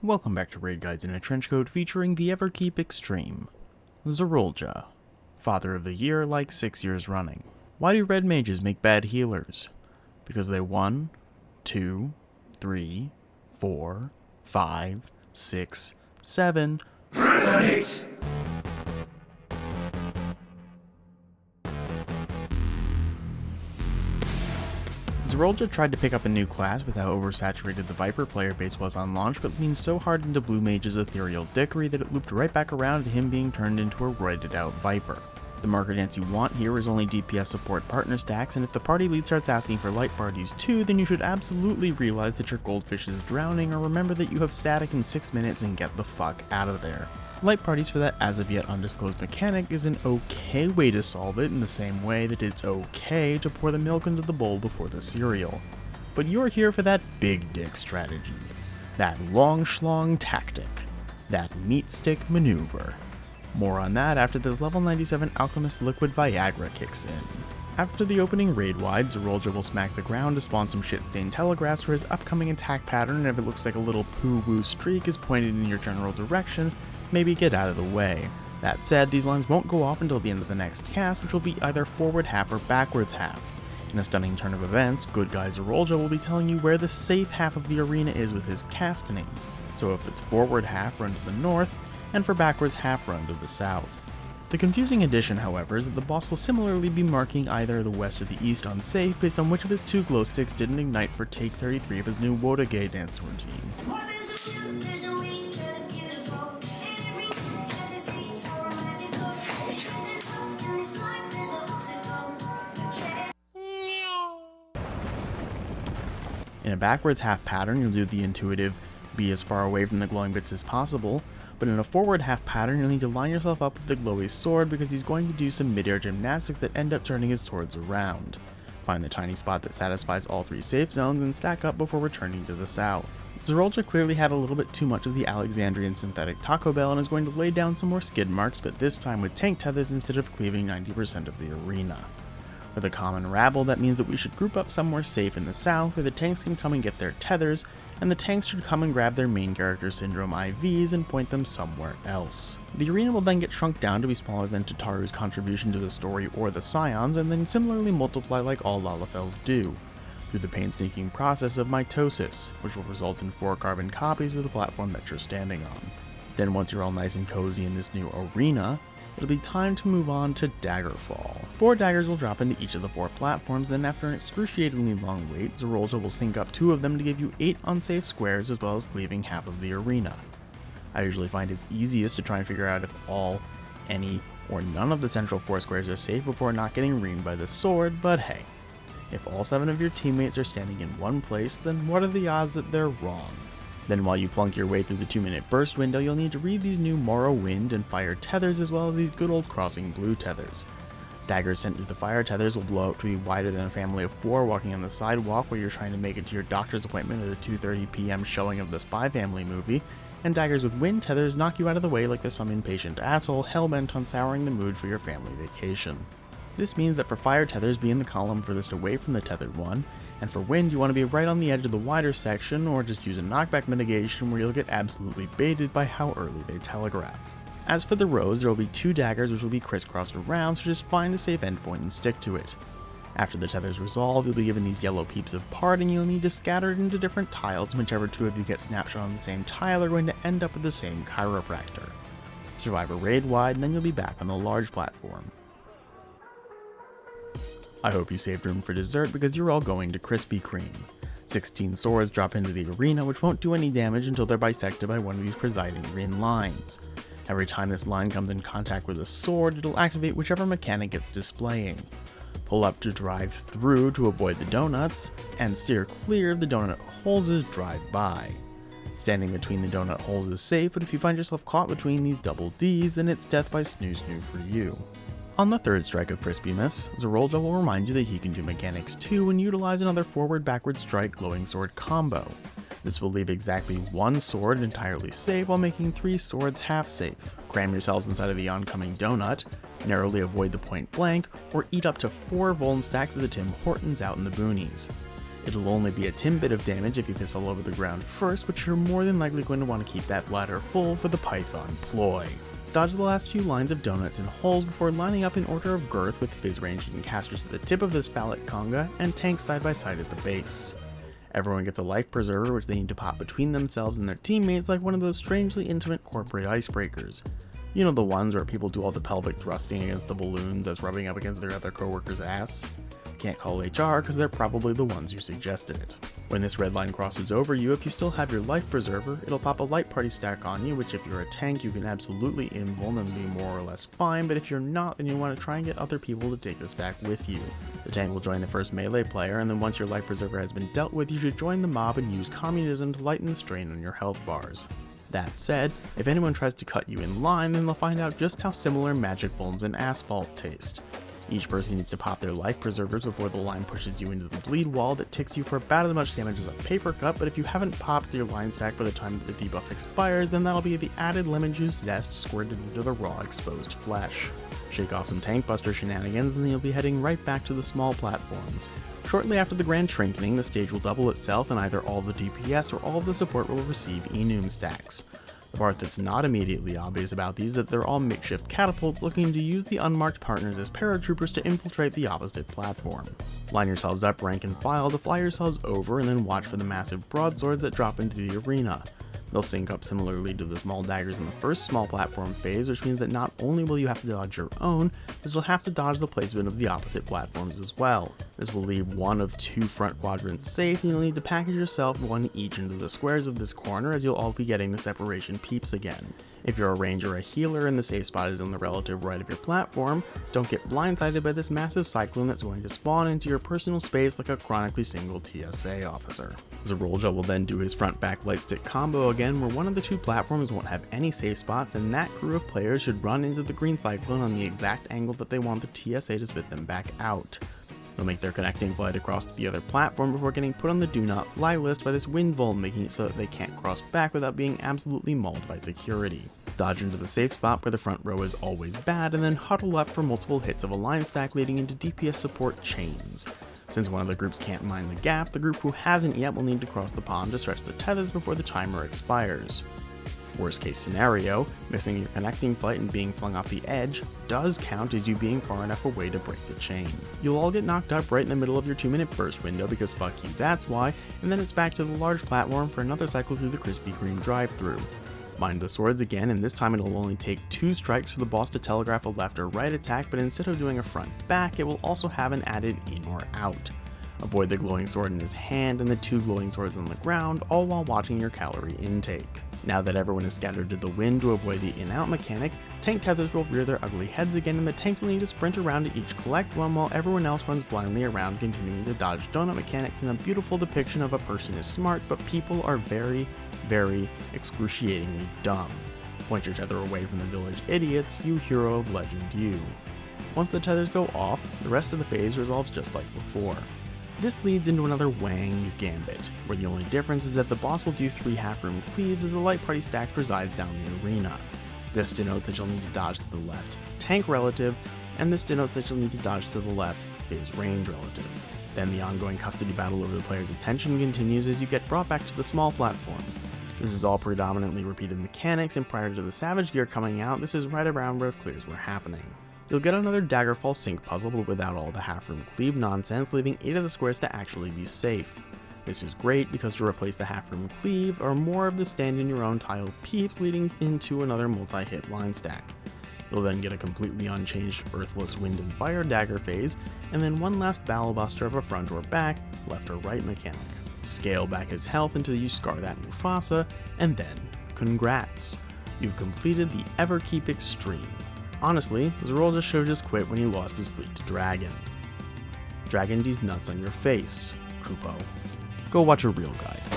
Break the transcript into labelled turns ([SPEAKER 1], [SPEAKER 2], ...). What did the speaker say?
[SPEAKER 1] Welcome back to Raid Guides in a Trenchcoat featuring the Everkeep Extreme. Zerolja, Father of the Year like 6 years running. Why do red mages make bad healers? Because they 1, 2, 3, 4, 5, 6, 7... Resonate! Zerolja tried to pick up a new class with how oversaturated the Viper player base was on launch, but leaned so hard into Blue Mage's ethereal dickery that it looped right back around to him being turned into a roided out Viper. The marker dance you want here is only DPS support partner stacks, and if the party lead starts asking for light parties too, then you should absolutely realize that your goldfish is drowning, or remember that you have static in 6 minutes and get the fuck out of there. Light parties for that as of yet undisclosed mechanic is an okay way to solve it, in the same way that it's okay to pour the milk into the bowl before the cereal. But you're here for that big dick strategy, that long schlong tactic, that meat stick maneuver. More on that after this level 97 Alchemist Liquid Viagra kicks in. After the opening raid wide, Zerolja will smack the ground to spawn some shit-stained telegraphs for his upcoming attack pattern, and if it looks like a little poo-woo streak is pointed in your general direction, maybe get out of the way. That said, these lines won't go off until the end of the next cast, which will be either forward half or backwards half. In a stunning turn of events, good guy Zerolja will be telling you where the safe half of the arena is with his casting. So if it's forward half, run to the north, and for backwards half, run to the south. The confusing addition, however, is that the boss will similarly be marking either the west or the east on safe based on which of his 2 glow sticks didn't ignite for take 33 of his new Wodagay dance routine. In a backwards half pattern, you'll do the intuitive, be as far away from the glowing bits as possible, but in a forward half pattern, you'll need to line yourself up with the glowy sword because he's going to do some mid-air gymnastics that end up turning his swords around. Find the tiny spot that satisfies all 3 safe zones and stack up before returning to the south. Zerolja clearly had a little bit too much of the Alexandrian synthetic Taco Bell and is going to lay down some more skid marks, but this time with tank tethers instead of cleaving 90% of the arena. With a common rabble, that means that we should group up somewhere safe in the south where the tanks can come and get their tethers, and the tanks should come and grab their main character syndrome IVs and point them somewhere else. The arena will then get shrunk down to be smaller than Tataru's contribution to the story or the Scions, and then similarly multiply like all Lalafells do, through the painstaking process of mitosis, which will result in 4 carbon copies of the platform that you're standing on. Then once you're all nice and cozy in this new arena, it'll be time to move on to Daggerfall. 4 daggers will drop into each of the 4 platforms, then after an excruciatingly long wait, Zerolja will sync up 2 of them to give you 8 unsafe squares as well as cleaving half of the arena. I usually find it's easiest to try and figure out if all, any, or none of the central 4 squares are safe before not getting reamed by the sword, but hey, if all 7 of your teammates are standing in one place, then what are the odds that they're wrong? Then while you plunk your way through the 2-minute burst window, you'll need to read these new Morrowind and fire tethers as well as these good old crossing blue tethers. Daggers sent through the fire tethers will blow up to be wider than a family of 4 walking on the sidewalk while you're trying to make it to your doctor's appointment at the 2:30 p.m. showing of the Spy Family movie, and daggers with wind tethers knock you out of the way like the some impatient asshole hell-bent on souring the mood for your family vacation. This means that for fire tethers, be in the column furthest away from the tethered one, and for wind you want to be right on the edge of the wider section, or just use a knockback mitigation where you'll get absolutely baited by how early they telegraph. As for the rows, there will be 2 daggers which will be crisscrossed around, so just find a safe endpoint and stick to it. After the tethers resolve, you'll be given these yellow peeps of part, and you'll need to scatter it into different tiles, and whichever 2 of you get snapshot on the same tile are going to end up with the same chiropractor. Survive a raid wide, and then you'll be back on the large platform. I hope you saved room for dessert because you're all going to Krispy Kreme. 16 swords drop into the arena which won't do any damage until they're bisected by one of these presiding green lines. Every time this line comes in contact with a sword, it'll activate whichever mechanic it's displaying. Pull up to drive through to avoid the donuts, and steer clear of the donut holes as drive by. Standing between the donut holes is safe, but if you find yourself caught between these double Ds, then it's death by snoo-snoo for you. On the 3rd strike of Crispiness, Zerolja will remind you that he can do mechanics too and utilize another forward-backward strike glowing sword combo. This will leave exactly 1 sword entirely safe while making 3 swords half safe. Cram yourselves inside of the oncoming donut, narrowly avoid the point blank, or eat up to 4 Vuln stacks of the Tim Hortons out in the boonies. It'll only be a tin bit of damage if you piss all over the ground first, but you're more than likely going to want to keep that bladder full for the Python ploy. Dodge the last few lines of donuts and holes before lining up in order of girth with Fizz ranged and casters at the tip of this phallic conga and tanks side by side at the base. Everyone gets a life preserver which they need to pop between themselves and their teammates like one of those strangely intimate corporate icebreakers. You know, the ones where people do all the pelvic thrusting against the balloons as rubbing up against their other coworker's ass? Can't call HR because they're probably the ones who suggested it. When this red line crosses over you, if you still have your life preserver, it'll pop a light party stack on you, which if you're a tank you can absolutely invuln and be more or less fine, but if you're not, then you want to try and get other people to take the stack with you. The tank will join the first melee player, and then once your life preserver has been dealt with, you should join the mob and use communism to lighten the strain on your health bars. That said, if anyone tries to cut you in line, then they'll find out just how similar magic bones and asphalt taste. Each person needs to pop their life preservers before the line pushes you into the bleed wall that ticks you for about as much damage as a paper cut, but if you haven't popped your line stack by the time that the debuff expires, then that'll be the added lemon juice zest squirted into the raw exposed flesh. Shake off some tank buster shenanigans and then you'll be heading right back to the small platforms. Shortly after the grand shrinking, the stage will double itself and either all the DPS or all of the support will receive enum stacks. The part that's not immediately obvious about these is that they're all makeshift catapults looking to use the unmarked partners as paratroopers to infiltrate the opposite platform. Line yourselves up rank and file to fly yourselves over and then watch for the massive broadswords that drop into the arena. They'll sync up similarly to the small daggers in the first small platform phase, which means that not only will you have to dodge your own, but you'll have to dodge the placement of the opposite platforms as well. This will leave one of two front quadrants safe, and you'll need to package yourself one each into the squares of this corner as you'll all be getting the separation peeps again. If you're a ranger or a healer and the safe spot is on the relative right of your platform, don't get blindsided by this massive cyclone that's going to spawn into your personal space like a chronically single TSA officer. Zerolja will then do his front-back lightstick combo again where one of the two platforms won't have any safe spots and that crew of players should run into the green cyclone on the exact angle that they want the TSA to spit them back out. They'll make their connecting flight across to the other platform before getting put on the do not fly list by this wind vole, making it so that they can't cross back without being absolutely mauled by security. Dodge into the safe spot where the front row is always bad, and then huddle up for multiple hits of a line stack leading into DPS support chains. Since one of the groups can't mine the gap, the group who hasn't yet will need to cross the pond to stretch the tethers before the timer expires. Worst case scenario, missing your connecting flight and being flung off the edge does count as you being far enough away to break the chain. You'll all get knocked up right in the middle of your 2-minute burst window because fuck you, that's why, and then it's back to the large platform for another cycle through the Krispy Kreme drive-thru. Mind the swords again, and this time it'll only take 2 strikes for the boss to telegraph a left or right attack, but instead of doing a front back, it will also have an added in or out. Avoid the glowing sword in his hand and the 2 glowing swords on the ground, all while watching your calorie intake. Now that everyone is scattered to the wind to avoid the in-out mechanic, tank tethers will rear their ugly heads again and the tanks will need to sprint around to each collect one while everyone else runs blindly around continuing to dodge donut mechanics in a beautiful depiction of a person is smart but people are very, very excruciatingly dumb. Point your tether away from the village idiots, you hero of legend you. Once the tethers go off, the rest of the phase resolves just like before. This leads into another Wang Gambit, where the only difference is that the boss will do 3 half-room cleaves as the light party stack presides down the arena. This denotes that you'll need to dodge to the left, tank relative, and this denotes that you'll need to dodge to the left, phase range relative. Then the ongoing custody battle over the player's attention continues as you get brought back to the small platform. This is all predominantly repeated mechanics, and prior to the Savage Gear coming out, this is right around where clears were happening. You'll get another Daggerfall sync puzzle but without all the half-room cleave nonsense, leaving 8 of the squares to actually be safe. This is great because to replace the half-room cleave are more of the stand-in-your-own tile peeps leading into another multi-hit line stack. You'll then get a completely unchanged Earthless Wind and Fire dagger phase, and then one last Battle Buster of a front or back, left or right mechanic. Scale back his health until you scar that Mufasa, and then, congrats! You've completed the Everkeep Extreme. Honestly, Zerolja should've just quit when he lost his fleet to Dragon. Dragon these nuts on your face, Kupo. Go watch a real guide.